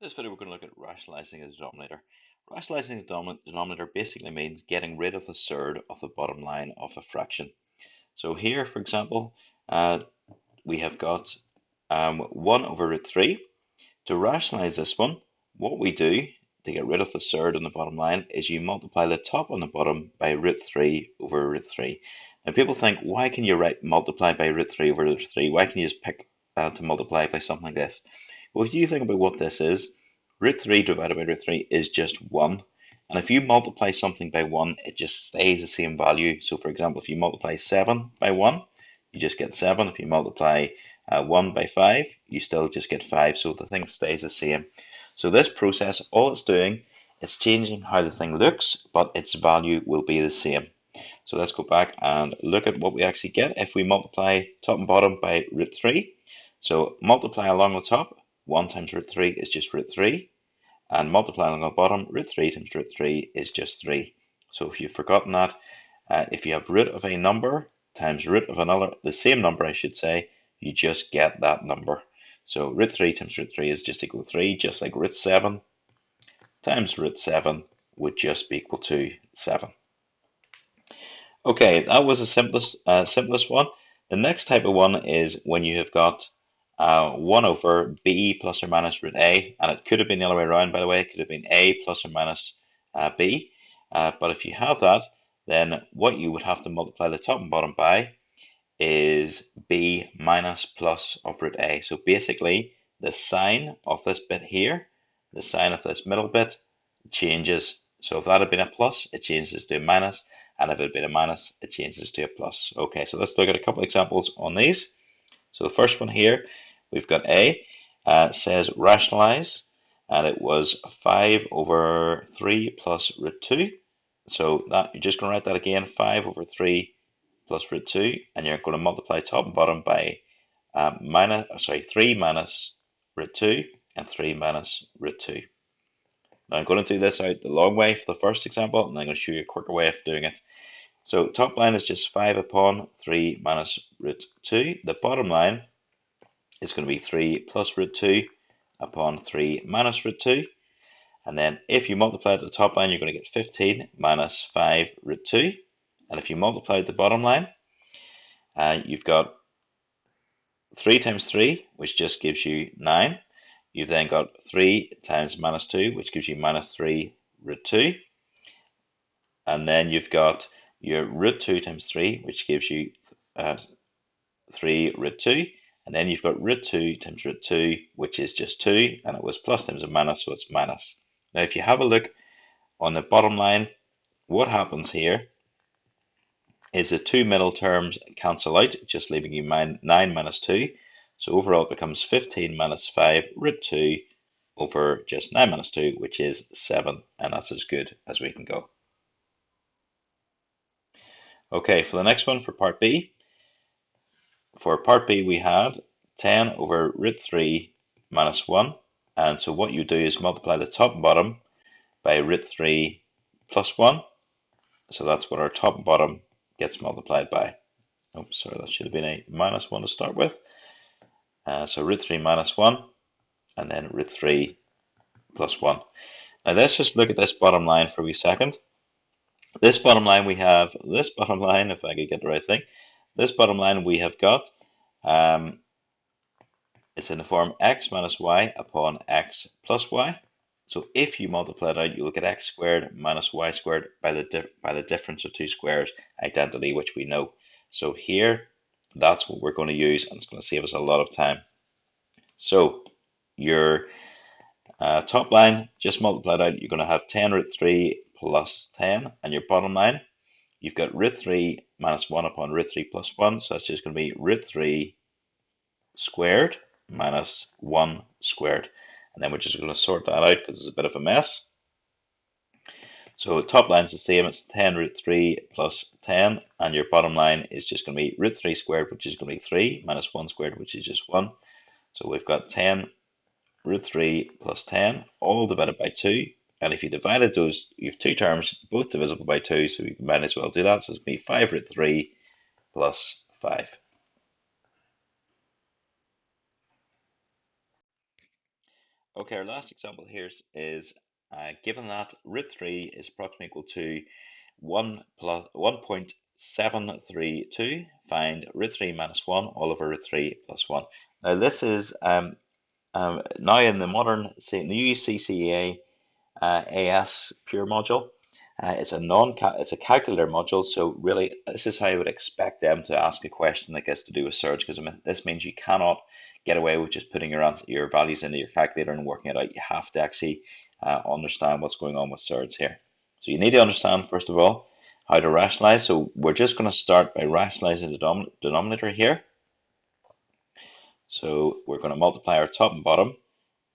This video we're going to look at rationalizing the denominator. Rationalizing the denominator basically means getting rid of the surd of the bottom line of a fraction. So here, for example, we have got 1 over root 3. To rationalize this one, what we do to get rid of the surd on the bottom line is you multiply the top and the bottom by root 3 over root 3. Now people think, why can you write multiply by root 3 over root 3? Why can you just pick to multiply by something like this? Well, if you think about what this is, root 3 divided by root 3 is just 1. And if you multiply something by 1, it just stays the same value. So, for example, if you multiply 7 by 1, you just get 7. If you multiply 1 by 5, you still just get 5. So the thing stays the same. So this process, all it's doing, it's changing how the thing looks, but its value will be the same. So let's go back and look at what we actually get if we multiply top and bottom by root 3. So multiply along the top. 1 times root 3 is just root 3, and multiplying along the bottom, root 3 times root 3 is just 3. So if you've forgotten that, if you have root of a number times root of another, the same number I should say, you just get that number. So root 3 times root 3 is just equal to 3, just like root 7 times root 7 would just be equal to 7. Okay, that was the simplest one. The next type of one is when you have got 1 over b plus or minus root a, and it could have been the other way around, by the way. It could have been a plus or minus b. But if you have that, then what you would have to multiply the top and bottom by is b minus plus of root a. So basically, the sign of this bit here, the sign of this middle bit, changes. So if that had been a plus, it changes to a minus, and if it had been a minus, it changes to a plus. Okay, so let's look at a couple examples on these. So the first one here, we've got A, says rationalize, and it was 5 over 3 plus root 2. So that you're just going to write that again, 5 over 3 plus root 2, and you're going to multiply top and bottom by 3 minus root 2 and 3 minus root 2. Now I'm going to do this out the long way for the first example, and I'm going to show you a quicker way of doing it. So top line is just 5 upon 3 minus root 2. The bottom line is going to be 3 plus root 2 upon 3 minus root 2. And then if you multiply the top line, you're going to get 15 minus 5 root 2. And if you multiply the bottom line, you've got 3 times 3, which just gives you 9. You've then got 3 times minus 2, which gives you minus 3 root 2. And then you've got your root 2 times 3, which gives you 3 root 2. And then you've got root 2 times root 2, which is just 2, and it was plus times a minus, so it's minus. Now, if you have a look on the bottom line, what happens here is the two middle terms cancel out, just leaving you 9 minus 2. So overall, it becomes 15 minus 5 root 2 over just 9 minus 2, which is 7, and that's as good as we can go. Okay, for the next one, for part B. For part B, we had 10 over root 3 minus 1. And so what you do is multiply the top and bottom by root 3 plus 1. So that's what our top and bottom gets multiplied by. Oh, sorry, that should have been a minus 1 to start with. So root 3 minus 1, and then root 3 plus 1. Now let's just look at this bottom line for a wee second. This bottom line, we have this bottom line, if I could get the right thing. This bottom line we have got, it's in the form x minus y upon x plus y. So if you multiply it out, you'll get x squared minus y squared by the difference of two squares identity, which we know. So here, that's what we're going to use, and it's going to save us a lot of time. So your top line, just multiplied out, you're going to have 10 root 3 plus 10, and your bottom line, you've got root 3 minus 1 upon root 3 plus 1, so that's just going to be root 3 squared minus 1 squared. And then we're just going to sort that out because it's a bit of a mess. So top line's the same, it's 10 root 3 plus 10, and your bottom line is just going to be root 3 squared, which is going to be 3, minus 1 squared, which is just 1. So we've got 10 root 3 plus 10, all divided by 2. And if you divided those, you have two terms, both divisible by 2, so you might as well do that. So it's going to be 5 root 3 plus 5. Okay, our last example here is given that root 3 is approximately equal to 1.732, find root 3 minus 1 all over root 3 plus 1. Now this is now in the modern, say, new CCA AS pure module. It's a calculator module, so really this is how I would expect them to ask a question that gets to do with surge, because this means you cannot get away with just putting your values into your calculator and working it out. You have to actually understand what's going on with surge here. So you need to understand first of all how to rationalize. So we're just going to start by rationalizing the denominator here. So we're going to multiply our top and bottom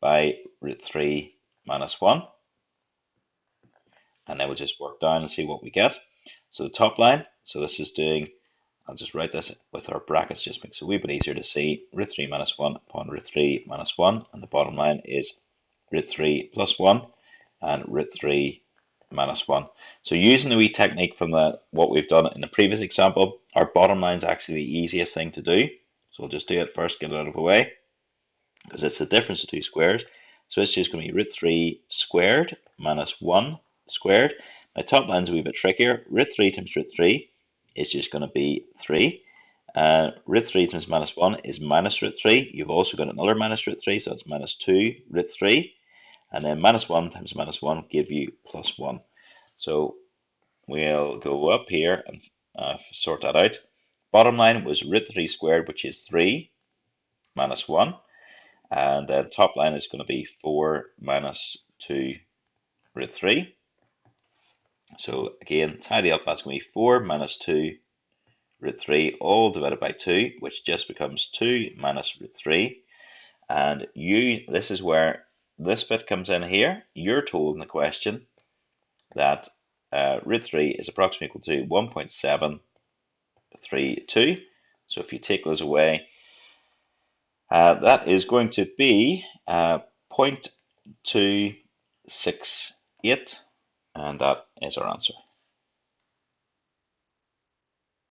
by root 3 minus 1. And then we'll just work down and see what we get. So the top line, so this is doing, I'll just write this with our brackets, just makes it a wee bit easier to see, root 3 minus 1 upon root 3 minus 1, and the bottom line is root 3 plus 1 and root 3 minus 1. So using the wee technique from what we've done in the previous example, our bottom line is actually the easiest thing to do. So we'll just do it first, get it out of the way, because it's the difference of two squares. So it's just going to be root 3 squared minus 1 squared. My top line's a wee bit trickier. Root 3 times root 3 is just going to be 3. Root 3 times minus 1 is minus root 3. You've also got another minus root 3, so it's minus 2 root 3. And then minus 1 times minus 1 give you plus 1. So we'll go up here and sort that out. Bottom line was root 3 squared, which is 3 minus 1. And then top line is going to be 4 minus 2 root 3. So again, tidy up, that's going to be 4 minus 2 root 3 all divided by 2, which just becomes 2 minus root 3. And this is where this bit comes in here. You're told in the question that root 3 is approximately equal to 1.732. So if you take those away, that is going to be 0.268, and that is our answer.